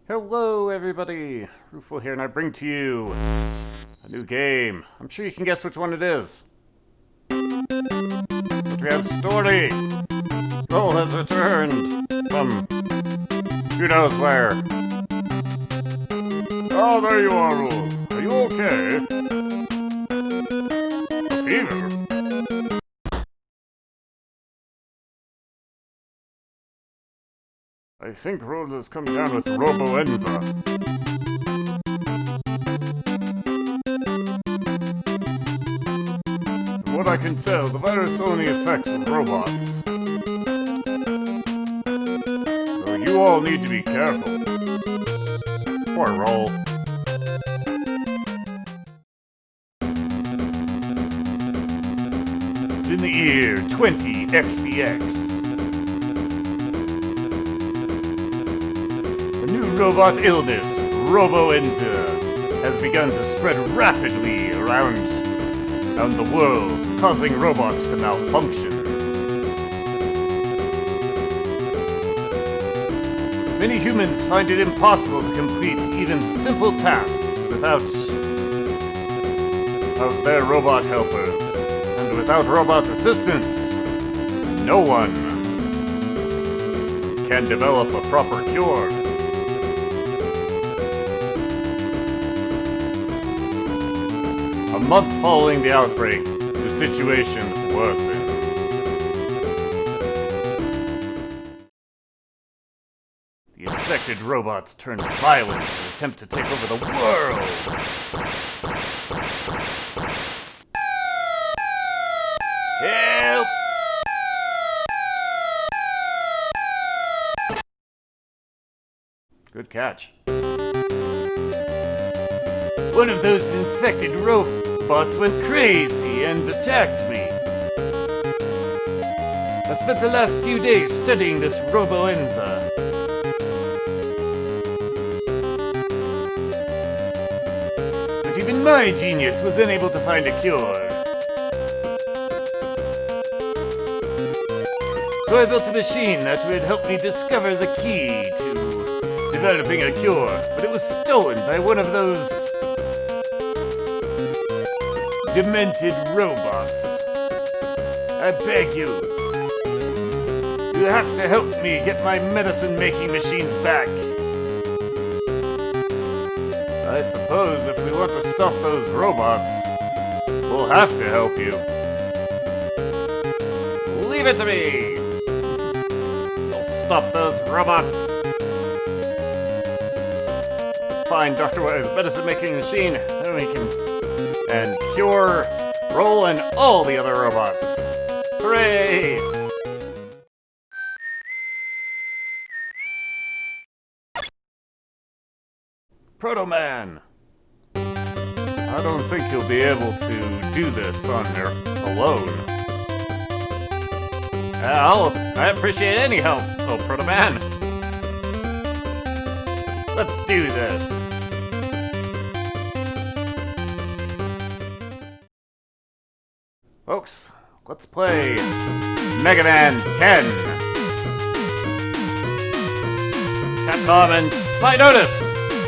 Hello everybody, Rufo here, and I bring to you a new game. I'm sure you can guess which one it is. But we have Story. Roll has returned from who knows where. Oh, there you are, Roll. Are you okay? A fever? I think Roll has come down with Roboenza. From what I can tell, the virus only affects robots. So you all need to be careful. Poor Roll. In the year 20XDX, robot illness, Roboenza, has begun to spread rapidly around the world, causing robots to malfunction. Many humans find it impossible to complete even simple tasks without their robot helpers. And without robot assistance, no one can develop a proper cure. A month following the outbreak, the situation worsens. The infected robots turn violent and attempt to take over the world. Help! Good catch. One of those infected robots went crazy and attacked me. I spent the last few days studying this Roboenza. But even my genius was unable to find a cure. So I built a machine that would help me discover the key to developing a cure, but it was stolen by one of those demented robots. I beg you. You have to help me get my medicine-making machines back. I suppose if we want to stop those robots, we'll have to help you. Leave it to me. We'll stop those robots. Find Dr. Wire's medicine-making machine, then we can and cure Roll and all the other robots. Hooray! Proto-Man! I don't think you'll be able to do this on your alone. I appreciate any help, oh Proto-Man. Let's do this. Folks, let's play Mega Man 10. Capcom and might notice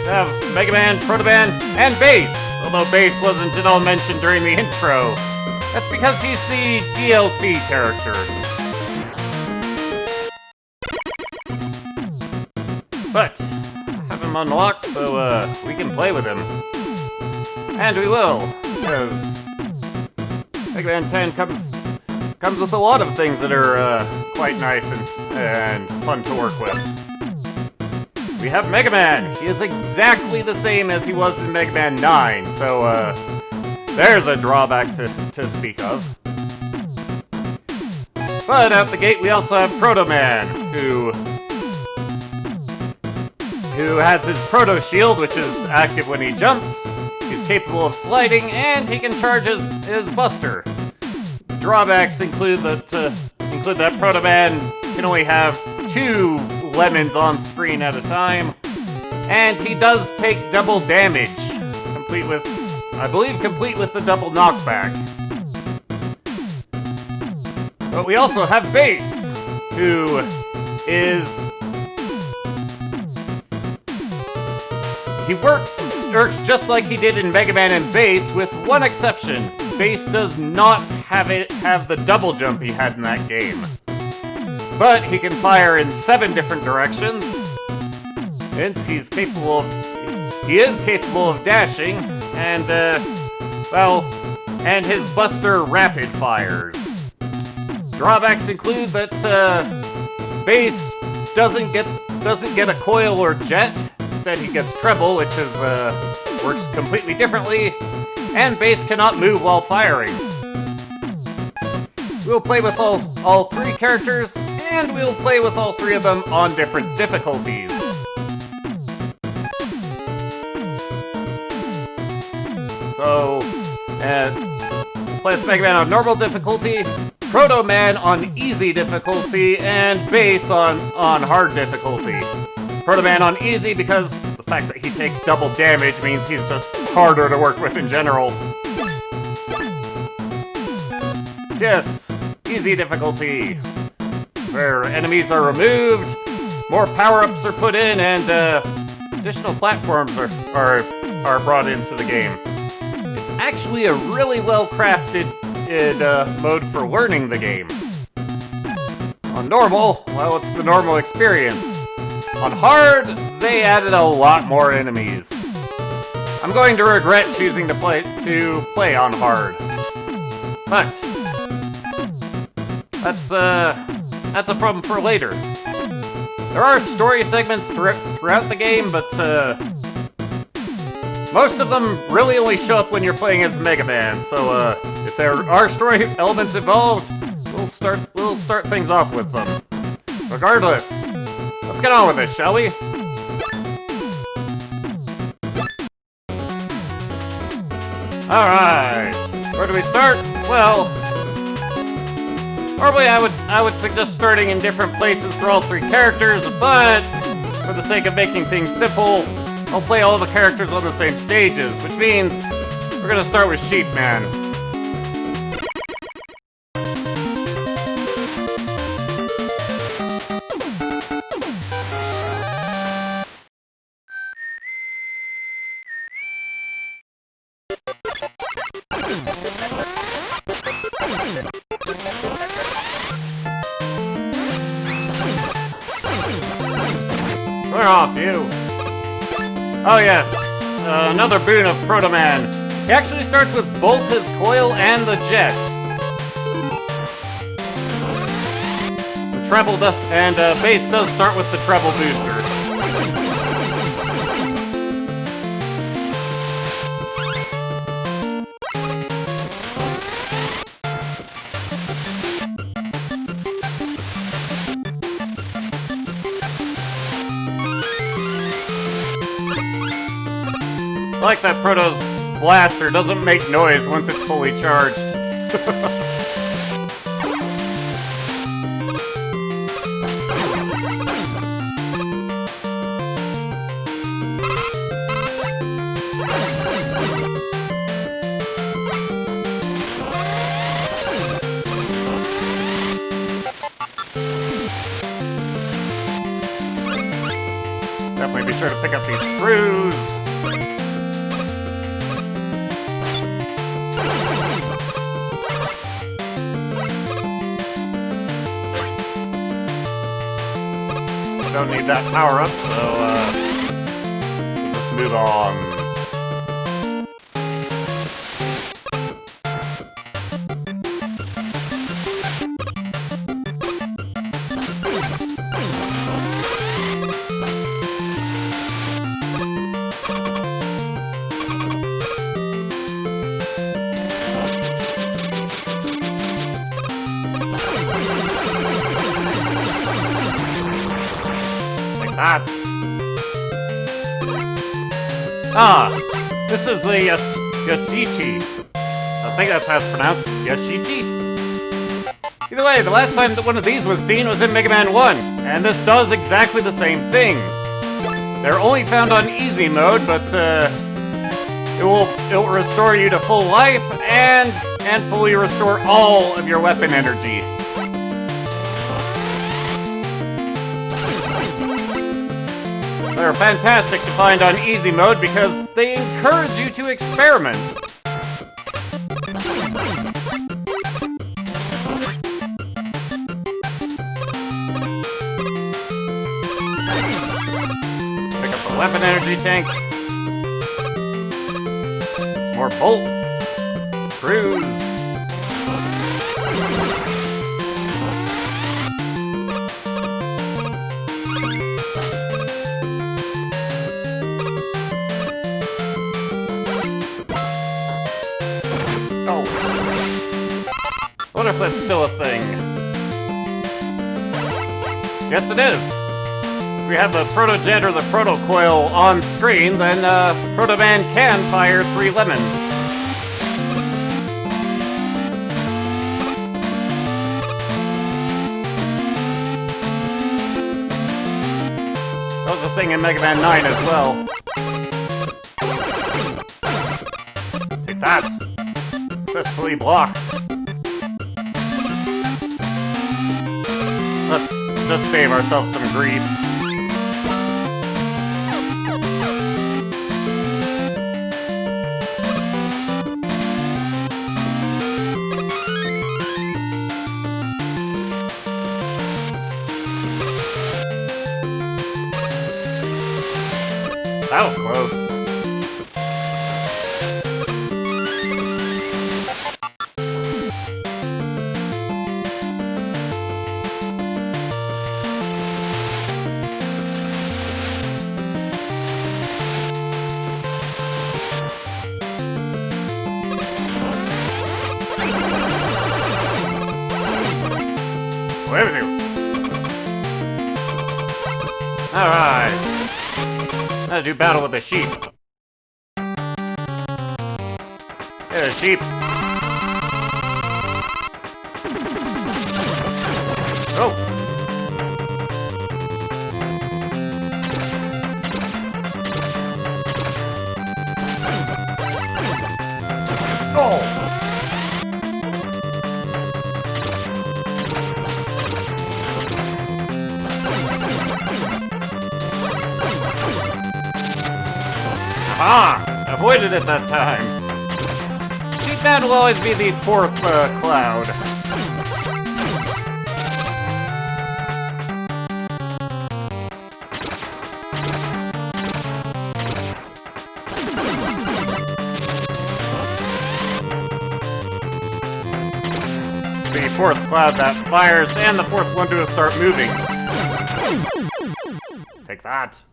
have Mega Man, Proto Man, and Bass. Although Bass wasn't at all mentioned during the intro. That's because he's the DLC character. But have him unlocked so we can play with him. And we will, because Mega Man 10 comes with a lot of things that are quite nice and fun to work with. We have Mega Man. He is exactly the same as he was in Mega Man 9, so there's a drawback to speak of. But out the gate we also have Proto Man, who has his Proto Shield, which is active when he jumps. He's capable of sliding, and he can charge his Buster. Drawbacks include that Proto Man can only have 2 lemons on screen at a time, and he does take double damage, complete with the double knockback. But we also have Bass, who is he works just like he did in Mega Man and Bass, with one exception. Bass does not have the double jump he had in that game. But he can fire in 7 different directions, hence he is capable of dashing, and and his buster rapid fires. Drawbacks include that Bass doesn't get a coil or jet. Instead, he gets treble, which works completely differently, and Bass cannot move while firing. We'll play with all 3 characters, and we'll play with all 3 of them on different difficulties. So, we'll play with Mega Man on normal difficulty, Proto Man on easy difficulty, and Bass on hard difficulty. Proto Man on easy because the fact that he takes double damage means he's just harder to work with in general. Yes, easy difficulty, where enemies are removed, more power-ups are put in, and additional platforms are brought into the game. It's actually a really well-crafted mode for learning the game. On normal, well, it's the normal experience. On hard, they added a lot more enemies. I'm going to regret choosing to play on hard. But that's a problem for later. There are story segments throughout the game, but most of them really only show up when you're playing as Mega Man. So if there are story elements involved, we'll start things off with them. Regardless, let's get on with this, shall we? Alright, where do we start? Well, normally I would suggest starting in different places for all 3 characters, but for the sake of making things simple, I'll play all the characters on the same stages, which means we're gonna start with Sheep Man. Where off, you? Oh yes, another boon of Proto Man. He actually starts with both his coil and the jet. The treble and Bass does start with the treble booster. I like that Proto's blaster doesn't make noise once it's fully charged. Definitely be sure to pick up these screws. Don't need that power up, so we'll just move on. That. Ah, this is the Yashichi. I think that's how it's pronounced. Yashichi? Either way, the last time that one of these was seen was in Mega Man 1, and this does exactly the same thing. They're only found on easy mode, but it will restore you to full life and fully restore all of your weapon energy. They're fantastic to find on easy mode because they encourage you to experiment. Pick up the weapon energy tank. Some more bolts. Screws. Oh. What if that's still a thing? Yes, it is. If we have the Proto-Jet or the Proto-Coil on screen, then Proto-Man can fire 3 lemons. That was a thing in Mega Man 9 as well. Take that! Successfully blocked. Let's just save ourselves some grief. That was close. Away with you. Alright. How did you battle with the sheep? Hey, sheep. Oh. Oh. Ah! Avoided it that time. Sheepman will always be the fourth cloud. The fourth cloud that fires, and the fourth one to start moving. Take that.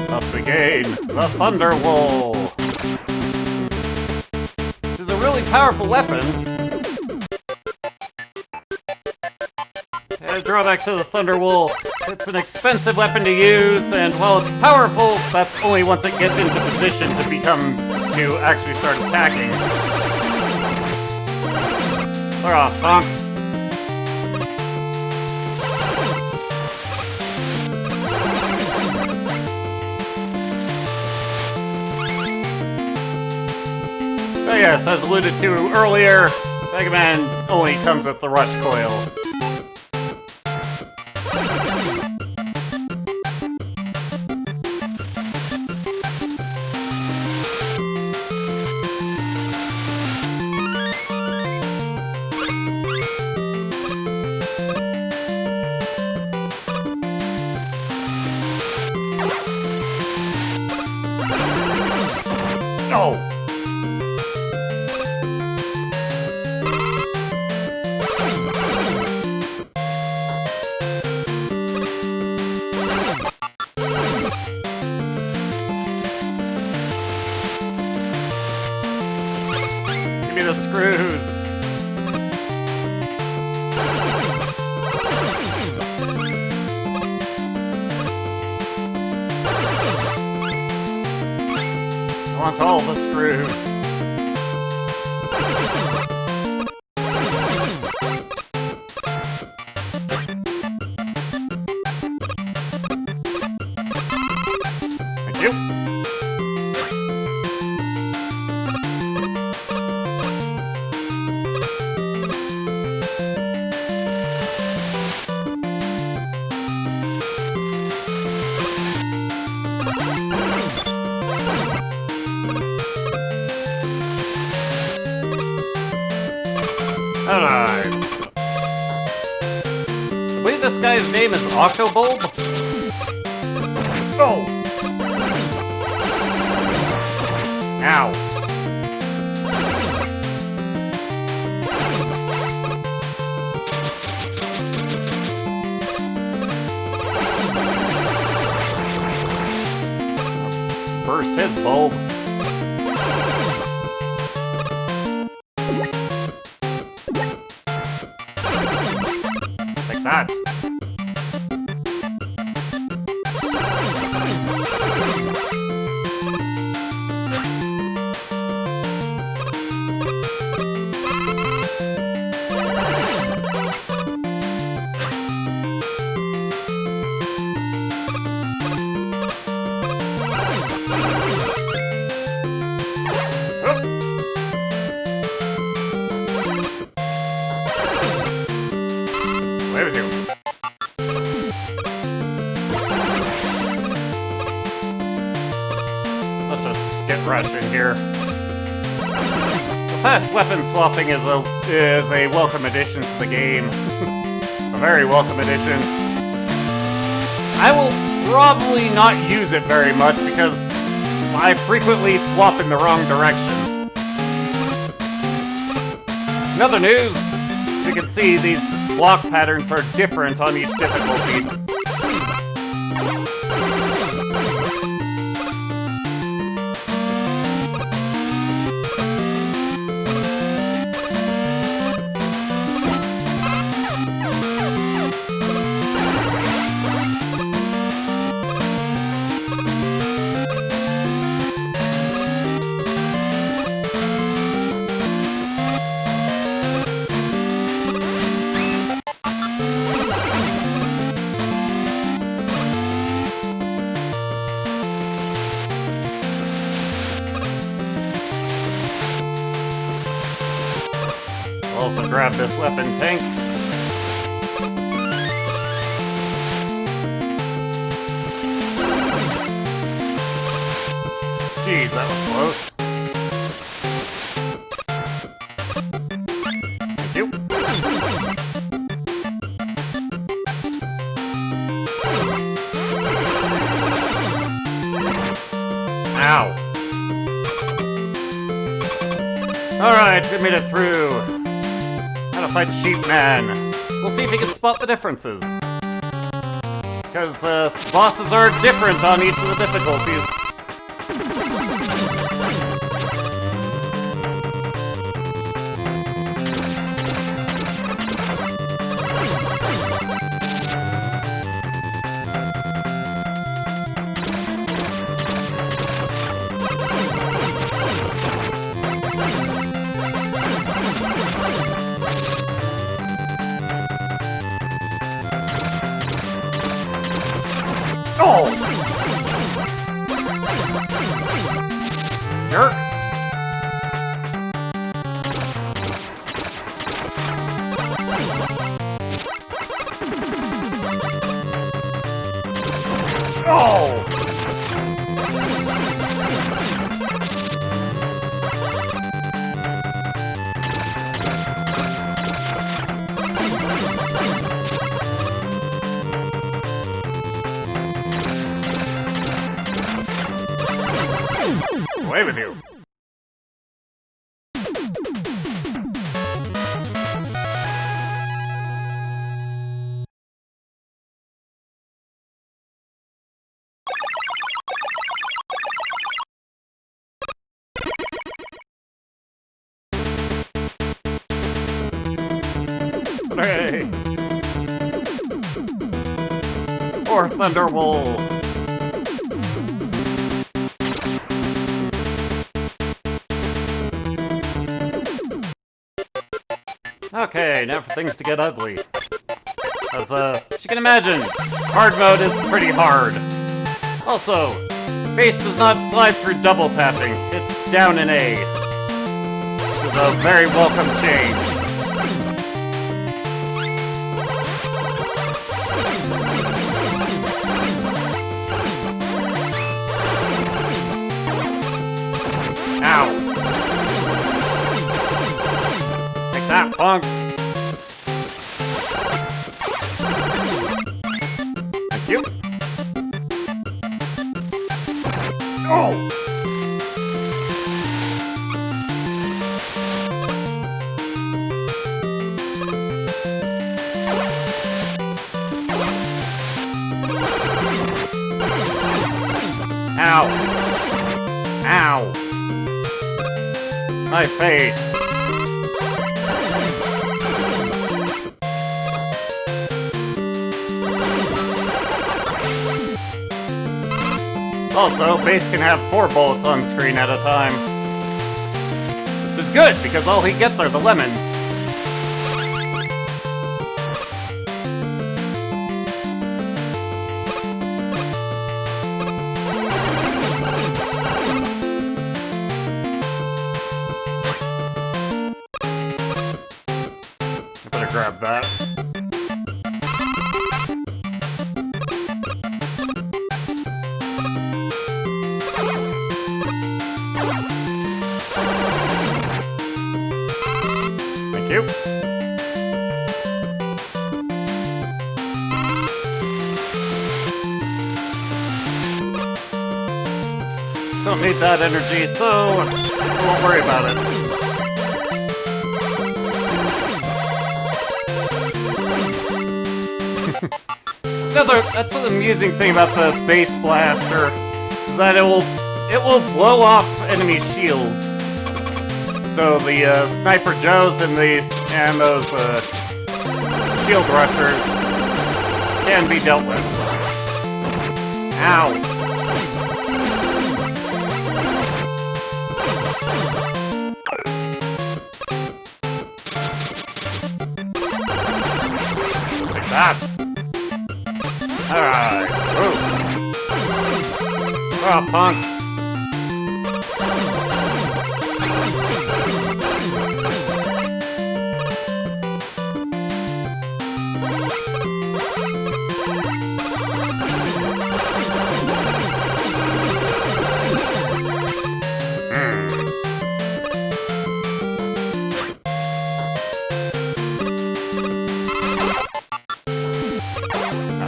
Thus we gain the Thunder Wool. This is a really powerful weapon. Drawbacks to the Thunder Wool. It's an expensive weapon to use, and while it's powerful, that's only once it gets into position to actually start attacking. Clear off, Bonk. But yes, as alluded to earlier, Mega Man only comes with the Rush Coil. Oh! Give me the screws! I want all the screws. Thank you. Alright. I believe this guy's name is Octobulb? Oh! Ow. Burst his bulb. Like that. Away with you. Let's just get rushing here. The fast weapon swapping is a welcome addition to the game. A very welcome addition. I will probably not use it very much because I frequently swap in the wrong direction. In other news, you can see these block patterns are different on each difficulty. Also grab this weapon tank. Jeez, that was close. Thank you. Ow. Alright, we made it through. How to fight Sheep Man. We'll see if he can spot the differences. Because bosses are different on each of the difficulties. Oh! Jerk! Oh! Away with you! Hooray! Or Thunderwolf! Okay, now for things to get ugly. As you can imagine, hard mode is pretty hard. Also, base does not slide through double tapping. It's down in A. This is a very welcome change. Ow. Take that, punks. Thank you. Oh! Ow! Ow! My face! Also, base can have 4 bullets on screen at a time. Which is good, because all he gets are the lemons. I better grab that. Thank you. Don't need that energy, so I won't worry about it. That's the amusing thing about the base blaster, is that it will blow off enemy shields. So the Sniper Joes and those shield rushers can be dealt with. Ow. Like that. Alright. Oh, punks.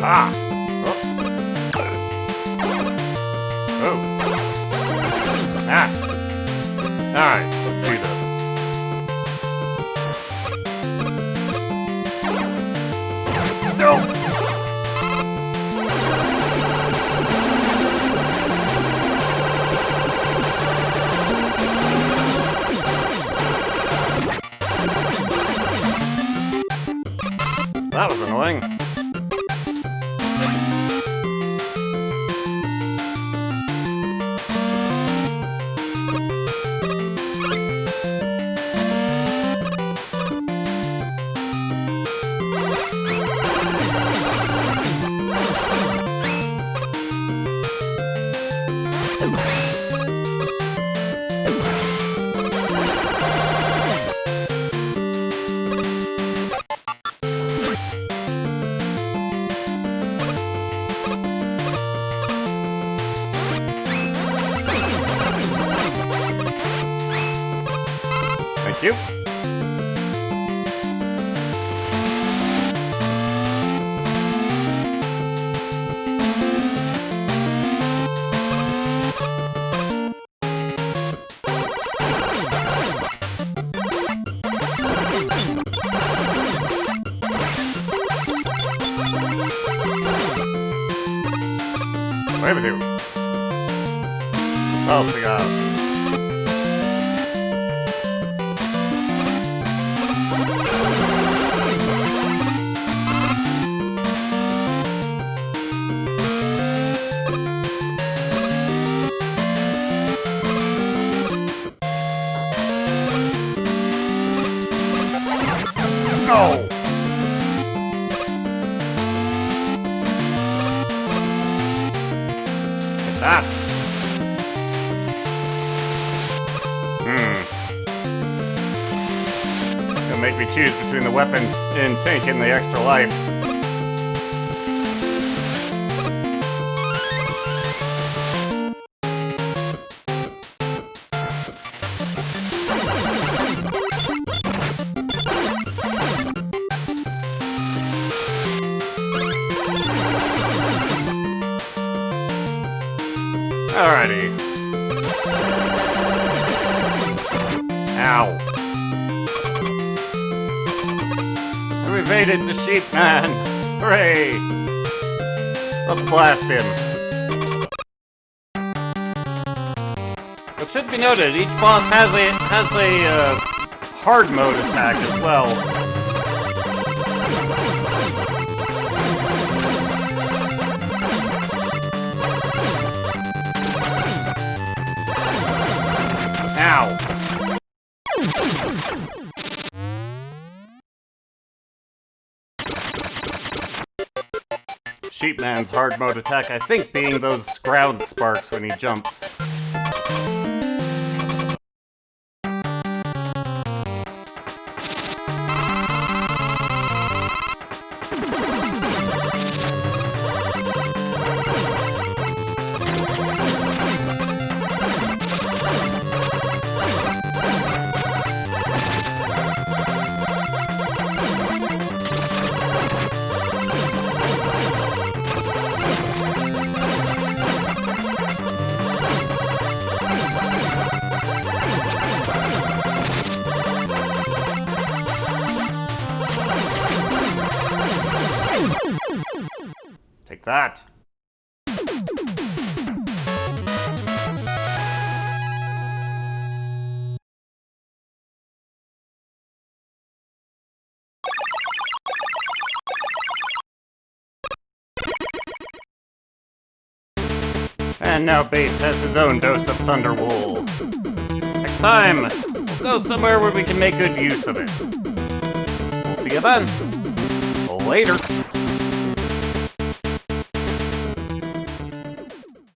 Ah! Oh. Ah! Alright, let's do this. Don't! That was annoying. Thank you. Wait with you. Oh, cigars. No! Get that. Gonna make me choose between the weapon and tank and the extra life. Alrighty. Ow. I evaded the sheep man. Hooray! Let's blast him. It should be noted, each boss has a hard mode attack as well. Ow. Sheepman's hard mode attack, I think, being those ground sparks when he jumps. Take that. And now Base has his own dose of Thunderwool. Next time, we'll go somewhere where we can make good use of it. We'll see you then. Later.